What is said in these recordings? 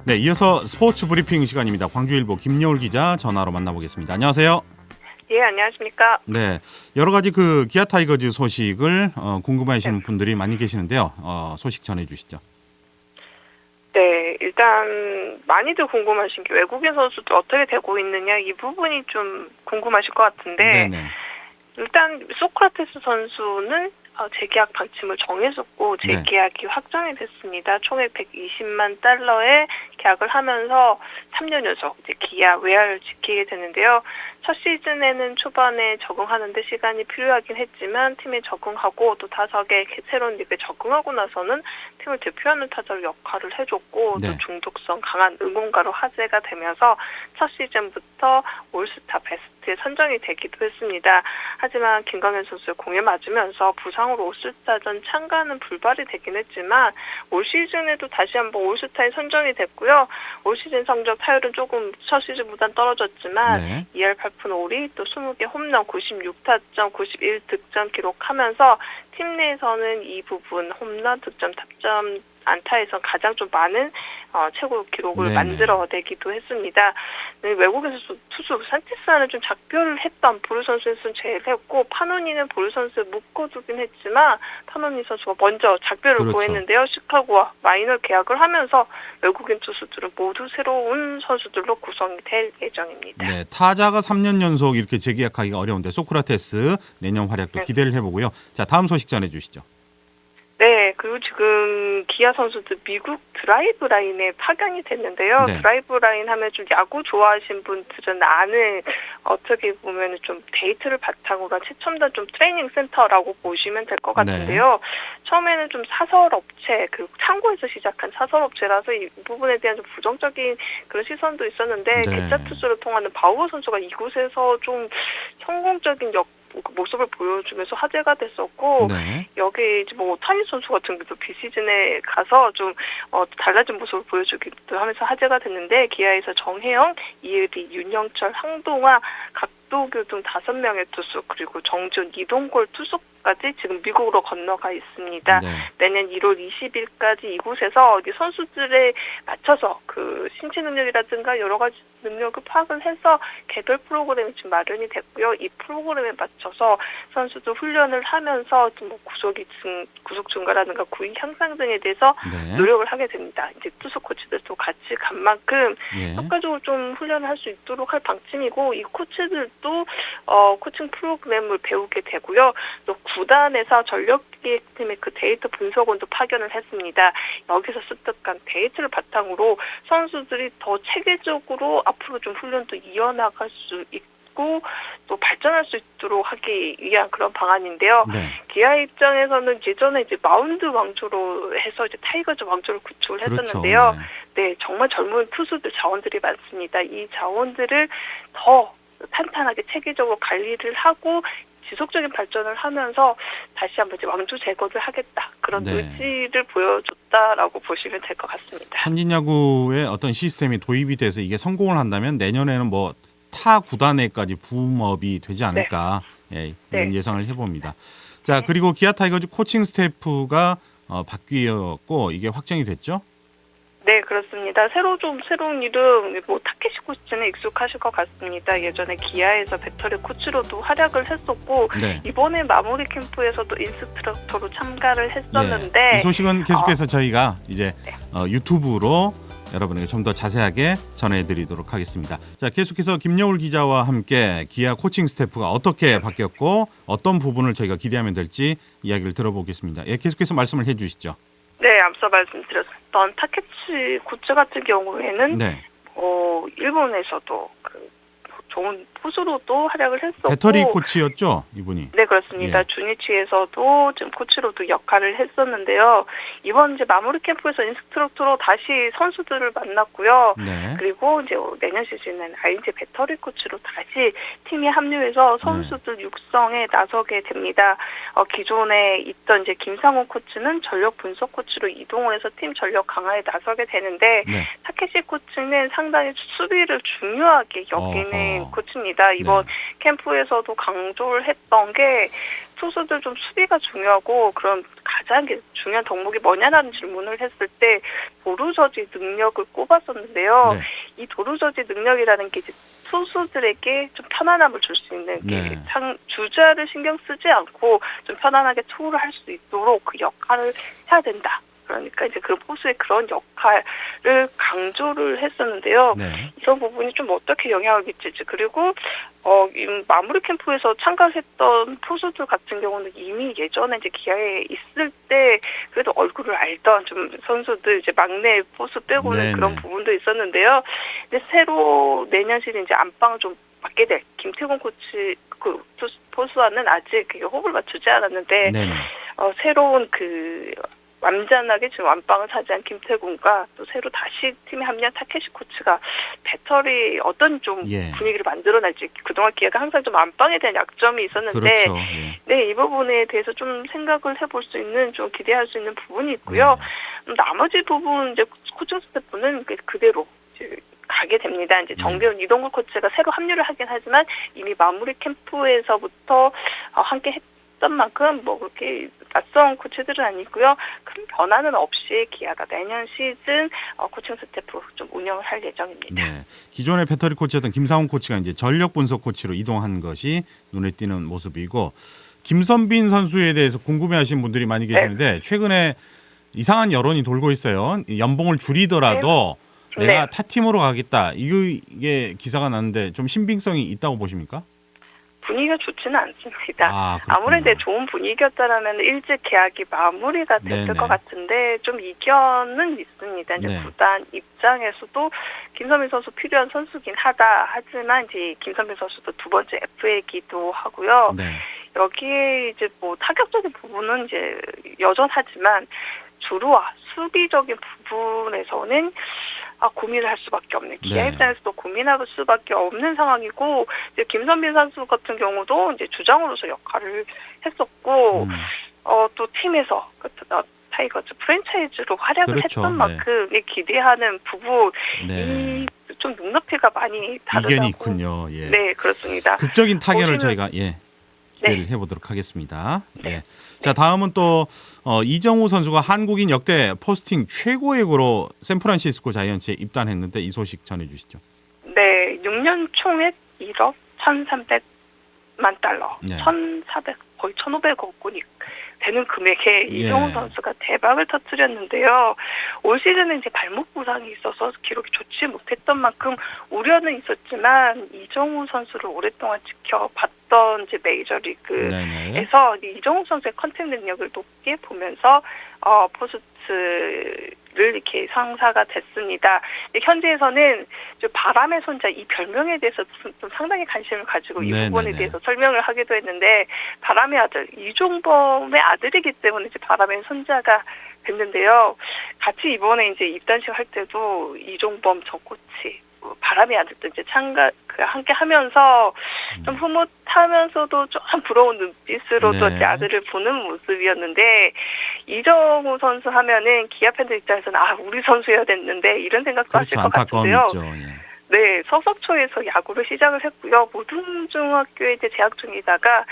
네, 이어서 스포츠 브리핑 시간입니다. 광주일보 김여울 기자 전화로 만나보겠습니다. 안녕하세요. 예, 안녕하십니까. 네, 여러 가지 그 기아 타이거즈 소식을 궁금해하시는 네. 분들이 많이 계시는데요. 소식 전해주시죠. 네, 일단 많이들 궁금하신 게 외국인 선수들 어떻게 되고 있느냐 이 부분이 좀 궁금하실 것 같은데 네네. 일단 소크라테스 선수는 재계약 방침을 정했었고 재계약이 확정이 됐습니다. 총액 120만 달러의 계약을 하면서 3년 연속 이제 기아 외야를 지키게 되는데요. 첫 시즌에는 초반에 적응하는 데 시간이 필요하긴 했지만 팀에 적응하고 또 타석의 새로운 리그에 적응하고 나서는 팀을 대표하는 타자로 역할을 해줬고 네. 또 중독성 강한 응원가로 화제가 되면서 첫 시즌부터 올스타 베스트에 선정이 되기도 했습니다. 하지만 김광현 선수의 공에 맞으면서 부상으로 올스타전 참가는 불발이 되긴 했지만 올 시즌에도 다시 한번 올스타에 선정이 됐고요. 올 시즌 성적 타율은 조금 첫 시즌보다는 떨어졌지만 네. 2할 8푼 5리 또 20개 홈런 96타점 91득점 기록하면서 팀 내에서는 이 부분 홈런 득점 타점 안타에서 가장 좀 많은 최고 기록을 네네. 만들어내기도 했습니다. 외국에서 투수 산티스와는 좀 작별을 했던 보르 선수에서는 제일 했고 파노니는 보르 선수를 묶어두긴 했지만 파노니 선수가 먼저 작별을 그렇죠. 고했는데요. 시카고와 마이너 계약을 하면서 외국인 투수들은 모두 새로운 선수들로 구성이 될 예정입니다. 네, 타자가 3년 연속 이렇게 재계약하기가 어려운데 소크라테스 내년 활약도 네. 기대를 해보고요. 자, 다음 소식 전해주시죠. 네, 그리고 지금 기아 선수들 미국 드라이브 라인에 파견이 됐는데요. 네. 드라이브 라인 하면 좀 야구 좋아하시는 분들은 아는 어떻게 보면 좀 데이트를 바탕으로 한 최첨단 좀 트레이닝 센터라고 보시면 될 것 같은데요. 처음에는 좀 사설 업체, 그 창고에서 시작한 사설 업체라서 이 부분에 대한 좀 부정적인 그런 시선도 있었는데 네. 개짜 투수를 통하는 바우어 선수가 이곳에서 좀 성공적인 모습을 보여주면서 화제가 됐었고 네. 여기 이제 뭐 오타니 선수 같은 경우도 비시즌에 가서 좀 달라진 모습을 보여주기도 하면서 화제가 됐는데 기아에서 정혜영, 이의리, 윤영철, 황동화, 각도규 등 5명의 투수 그리고 정준, 이동골 투수까지 지금 미국으로 건너가 있습니다. 네. 내년 1월 20일까지 이곳에서 선수들에 맞춰서 그 신체 능력이라든가 여러 가지 능력을 파악을 해서 개별 프로그램이 지금 마련이 됐고요. 이 프로그램에 맞춰서 선수들 훈련을 하면서 뭐 구속 증가라든가 구위 향상 등에 대해서 네. 노력을 하게 됩니다. 이제 투수 코치들도 같이 간 만큼 예. 효과적으로 좀 훈련을 할 수 있도록 할 방침이고 이 코치들도 코칭 프로그램을 배우게 되고요. 또 구단에서 전력기획팀의 그 데이터 분석원도 파견을 했습니다. 여기서 습득한 데이터를 바탕으로 선수들이 더 체계적으로 앞으로 좀 훈련도 이어나갈 수 있고 또 발전할 수 있도록 하기 위한 그런 방안인데요. 네. 기아 입장에서는 예전에 이제 마운드 왕조로 해서 이제 타이거즈 왕조를 구축을 그렇죠. 했었는데요. 네. 네, 정말 젊은 투수들 자원들이 많습니다. 이 자원들을 더 탄탄하게 체계적으로 관리를 하고 지속적인 발전을 하면서 다시 한번 이제 왕조 재건을 하겠다. 그런 네. 의지를 보여줬다라고 보시면 될 것 같습니다. 선진야구의 어떤 시스템이 도입이 돼서 이게 성공을 한다면 내년에는 뭐 타 구단에까지 붐업이 되지 않을까 예, 이런 네. 예상을 해봅니다. 자, 그리고 기아 타이거즈 코칭 스태프가 바뀌었고 이게 확정이 됐죠? 네, 그렇습니다. 새로운 이름, 뭐, 타케시 코치는 익숙하실 것 같습니다. 예전에 기아에서 배터리 코치로도 활약을 했었고, 네. 이번에 마무리 캠프에서도 인스트럭터로 참가를 했었는데, 이 소식은 계속해서 저희가 이제 네. 유튜브로 여러분에게 좀 더 자세하게 전해드리도록 하겠습니다. 자, 계속해서 김여울 기자와 함께 기아 코칭 스태프가 어떻게 바뀌었고 어떤 부분을 저희가 기대하면 될지 이야기를 들어보겠습니다. 예, 계속해서 말씀을 해주시죠. 네, 앞서 말씀드렸던 타케치 코치 같은 경우에는, 네. 일본에서도 좋은 포수로도 활약을 했었고 배터리 코치였죠, 이분이. 네, 그렇습니다. 예. 주니치에서도 지금 코치로도 역할을 했었는데요. 이번 이제 마무리 캠프에서 인스트럭터로 다시 선수들을 만났고요. 네. 그리고 이제 내년 시즌에는 ING 배터리 코치로 다시 팀에 합류해서 선수들 육성에 나서게 됩니다. 기존에 있던 이제 김상훈 코치는 전력 분석 코치로 이동을 해서 팀 전력 강화에 나서게 되는데 네. 타케시 코치는 상당히 수비를 중요하게 여기는 어허. 코치입니다. 이번 캠프에서도 강조를 했던 게 투수들 좀 수비가 중요하고 그런 가장 중요한 덕목이 뭐냐라는 질문을 했을 때 도루저지 능력을 꼽았었는데요. 네. 이 도루저지 능력이라는 게 이제 투수들에게 좀 편안함을 줄 수 있는 네. 주자를 신경 쓰지 않고 좀 편안하게 투구를 할 수 있도록 그 역할을 해야 된다. 그러니까 이제 그 포수의 그런 역할을 강조를 했었는데요. 네. 이런 부분이 좀 어떻게 영향을 미칠지, 그리고 이 마무리 캠프에서 참가했던 포수들 같은 경우는 이미 예전에 이제 기아에 있을 때 그래도 얼굴을 알던 좀 선수들, 이제 막내 포수 빼고는 네네. 그런 부분도 있었는데요. 근데 새로 내년 시즌 이제 안방을 좀 맡게 될 김태곤 코치 그 포수와는 아직 호흡을 맞추지 않았는데 네네. 새로운 그 완전하게 지금 완방을 차지한 김태군과 또 새로 다시 팀에 합류한 타케시 코치가 배터리 어떤 좀 분위기를 만들어낼지, 그동안 기아가 항상 좀 안방에 대한 약점이 있었는데 그렇죠. 네, 이 부분에 대해서 좀 생각을 해볼 수 있는, 좀 기대할 수 있는 부분이 있고요. 나머지 부분 이제 코칭 스태프는 그대로 이제 가게 됩니다. 이제 정대훈 이동국 코치가 새로 합류를 하긴 하지만 이미 마무리 캠프에서부터 함께 했던 만큼 뭐 그렇게 낯선 코치들은 아니고요. 큰 변화는 없이 기아가 내년 시즌 코칭 스태프 좀 운영을 할 예정입니다. 네. 기존의 배터리 코치였던 김상훈 코치가 이제 전력 분석 코치로 이동한 것이 눈에 띄는 모습이고, 김선빈 선수에 대해서 궁금해하시는 분들이 많이 계시는데 최근에 이상한 여론이 돌고 있어요. 연봉을 줄이더라도 내가 타팀으로 가겠다. 이게 기사가 났는데 좀 신빙성이 있다고 보십니까? 분위기가 좋지는 않습니다. 아무래도 좋은 분위기였다라면 일찍 계약이 마무리가 됐을 것 같은데 좀 이견은 있습니다. 이제 구단 입장에서도 김선빈 선수 필요한 선수긴 하다. 하지만 이제 김선빈 선수도 두 번째 FA이기도 하고요. 여기에 이제 뭐 타격적인 부분은 이제 여전하지만 주루와 수비적인 부분에서는 고민을 할 수밖에 없는, 기아 입장에서도 고민할 수밖에 없는 상황이고, 이제 김선빈 선수 같은 경우도 이제 주장으로서 역할을 했었고, 또 팀에서 타이거즈 프랜차이즈로 활약을 했던 만큼 기대하는 부분이 좀 눈높이가 많이 다르다고. 이견이 있군요. 네, 그렇습니다. 극적인 타결을 저희가 기대를 해보도록 하겠습니다. 자, 다음은 또 이정우 선수가 한국인 역대 포스팅 최고액으로 샌프란시스코 자이언츠에 입단했는데 이 소식 전해주시죠. 네, 6년 총액 1억 1,300만 달러, 1,400 거의 1,500억 원이 되는 금액에 이정우 선수가 대박을 터뜨렸는데요. 올 시즌은 이제 발목 부상이 있어서 기록이 좋지 못했던 만큼 우려는 있었지만 이정우 선수를 오랫동안 지켜봤던 이제 메이저리그에서 이정우 선수의 컨택 능력을 높게 보면서 포스트를 이렇게 상사가 됐습니다. 현지에서는 바람의 손자 이 별명에 대해서 좀 상당히 관심을 가지고 이 부분에 대해서 설명을 하기도 했는데, 바람의 아들 이종범의 아들이기 때문에 이제 바람의 손자가 됐는데요. 같이 이번에 이제 입단식 할 때도 이종범 전 코치, 바람의 아들도 이제 함께 하면서 좀 흐뭇하면서도 좀 부러운 눈빛으로 또 아들을 보는 모습이었는데, 이정우 선수 하면은 기아 팬들 입장에서는 우리 선수여야 됐는데 이런 생각도 하실 것 같은데요. 네, 서석초에서 야구를 시작을 했고요. 모든중학교에 이제 재학 중이다가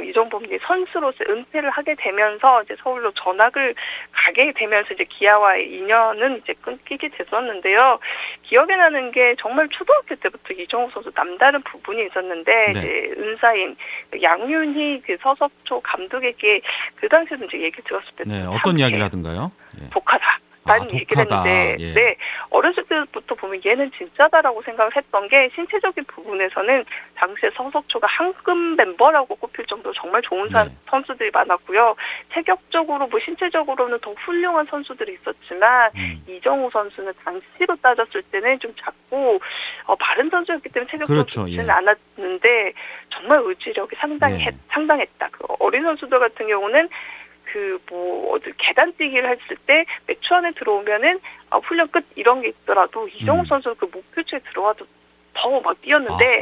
이종범 선수로서 은퇴를 하게 되면서 이제 서울로 전학을 가게 되면서 이제 기아와의 인연은 이제 끊기게 됐었는데요. 기억에 나는 게 정말 초등학교 때부터 이정우 선수 남다른 부분이 있었는데 이제 은사인 양윤희 그 서석초 감독에게 그 당시에도 이제 얘기 들었을 때 어떤 이야기를 하던가요? 독하다. 라는 얘기를 했는데 어렸을 때부터 보면 얘는 진짜다라고 생각을 했던 게, 신체적인 부분에서는 당시에 서석초가 황금 멤버라고 꼽힐 정도로 정말 좋은 선수들이 많았고요. 체격적으로 뭐 신체적으로는 더 훌륭한 선수들이 있었지만 이정우 선수는 당시로 따졌을 때는 좀 작고 마른 선수였기 때문에 체격적으로 좋지는 않았는데 정말 의지력이 상당했다. 그 어린 선수들 같은 경우는 어디 계단 뛰기를 했을 때 몇 초 안에 들어오면은 훈련 끝 이런 게 있더라도 이정우 선수 그 목표치에 들어와도 더 막 뛰었는데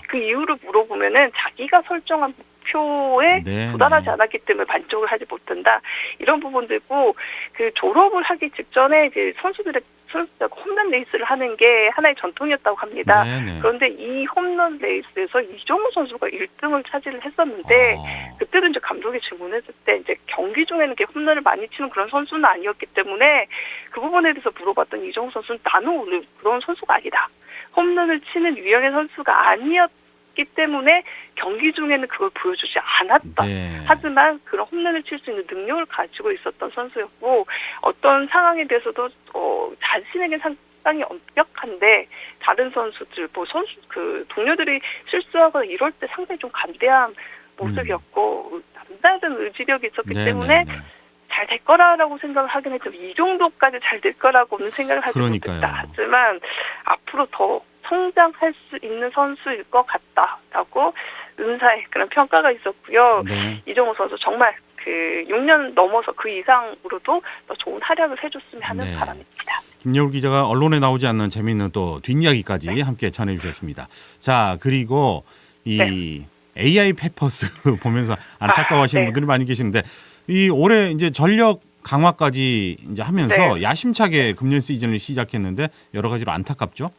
그 이유를 물어보면은 자기가 설정한 목표에 도달하지 않았기 때문에 만족을 하지 못한다. 이런 부분들고, 그 졸업을 하기 직전에 이제 선수들의 홈런 홈런 레이스를 하는 게 하나의 전통이었다고 합니다. 네네. 그런데 이 홈런 레이스에서 이정우 선수가 1등을 차지를 했었는데 그때도 이제 감독이 질문했을 때 이제 경기 중에는 이렇게 홈런을 많이 치는 그런 선수는 아니었기 때문에 그 부분에 대해서 물어봤던 이정우 선수는 나는 오늘 그런 선수가 아니다. 홈런을 치는 유형의 선수가 아니었기 때문에 경기 중에는 그걸 보여주지 않았다. 네. 하지만 그런 홈런을 칠 수 있는 능력을 가지고 있었던 선수였고 어떤 상황에 대해서도 자신에게 상당히 엄격한데 다른 선수들 그 동료들이 실수하거나 이럴 때 상당히 좀 간대한 모습이었고 남다른 의지력이 있었기 때문에 잘 될 거라고 생각을 하긴 했죠. 이 정도까지 잘 될 거라고는 생각을 하지 못했다. 하지만 앞으로 더 성장할 수 있는 선수일 것 같다라고 은사의 그런 평가가 있었고요. 네. 이정우 선수 정말 그 6년 넘어서 그 이상으로도 더 좋은 활약을 해줬으면 하는 바람입니다. 김여울 기자가 언론에 나오지 않는 재미있는 또 뒷이야기까지 함께 전해주셨습니다. 자, 그리고 이 AI 페퍼스 보면서 안타까워하시는 분들이 많이 계시는데 이 올해 이제 전력 강화까지 이제 하면서 야심차게 금년 시즌을 시작했는데 여러 가지로 안타깝죠?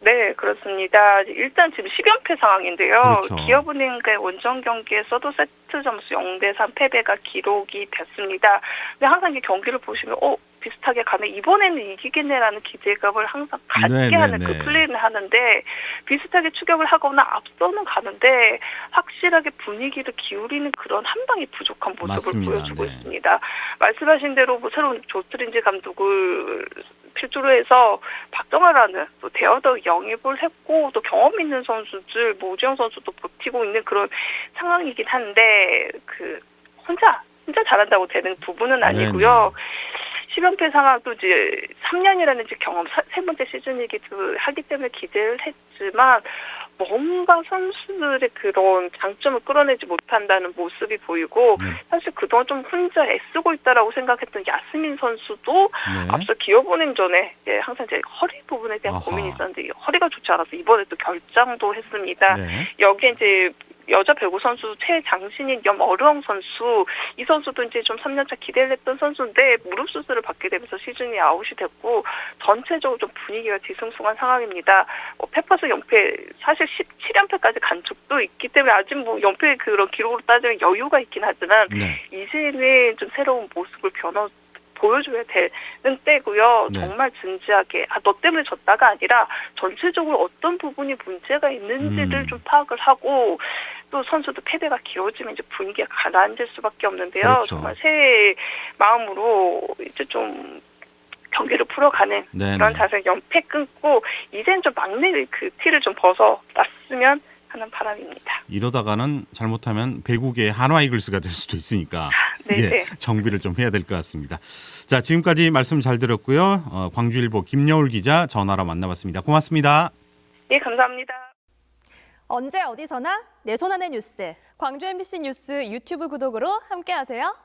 네, 그렇습니다. 일단 지금 10연패 상황인데요. 그렇죠. 기업은행과의 원정 경기에서도 세트 점수 0대3 패배가 기록이 됐습니다. 근데 항상 이 경기를 보시면 비슷하게 가네. 이번에는 이기겠네라는 기대감을 항상 갖게 하는 그 플레이를 하는데 비슷하게 추격을 하거나 앞서는 가는데 확실하게 분위기를 기울이는 그런 한 방이 부족한 모습을 보여주고 있습니다. 말씀하신 대로 새로운 조트린지 감독을 필두로 해서 박정아라는 또 대여도 영입을 했고 또 경험 있는 선수들 오지영 선수도 버티고 있는 그런 상황이긴 한데 그 혼자 잘한다고 되는 부분은 아니고요. 10연패 상황도 이제 3년이라는 이제 경험 세 번째 시즌이기도 하기 때문에 기대를 했지만 뭔가 선수들의 그런 장점을 끌어내지 못한다는 모습이 보이고 사실 그동안 좀 혼자 애쓰고 있다라고 생각했던 야스민 선수도 앞서 기업은행전에 항상 제 허리 부분에 대한 고민이 있었는데 허리가 좋지 않아서 이번에 또 결장도 했습니다. 여기에 이제 여자 배구 선수 최장신인 염어르엉 선수 이 선수도 이제 좀 3년차 기대를 했던 선수인데 무릎 수술을 받게 되면서 시즌이 아웃이 됐고 전체적으로 좀 분위기가 뒤숭숭한 상황입니다. 페퍼스 연패 사실 17연패까지 간 적도 있기 때문에 아직 뭐 연패 그런 기록으로 따지면 여유가 있긴 하지만 이제는 좀 새로운 모습을 보여줘야 되는 때고요. 정말 진지하게 너 때문에 졌다가 아니라 전체적으로 어떤 부분이 문제가 있는지를 좀 파악을 하고 또 선수도 패배가 길어지면 이제 분위기가 가라앉을 수밖에 없는데요. 정말 새 마음으로 이제 좀 경기를 풀어가는 그런 자세 연패 끊고 이젠 좀 막내 그 티를 좀 벗어났으면 하는 바람입니다. 이러다가는 잘못하면 배구계의 한화 이글스가 될 수도 있으니까 정비를 좀 해야 될 것 같습니다. 자, 지금까지 말씀 잘 들었고요. 광주일보 김여울 기자 전화로 만나봤습니다. 고맙습니다. 네, 감사합니다. 언제 어디서나 내 손 안의 뉴스. 광주 MBC 뉴스 유튜브 구독으로 함께하세요.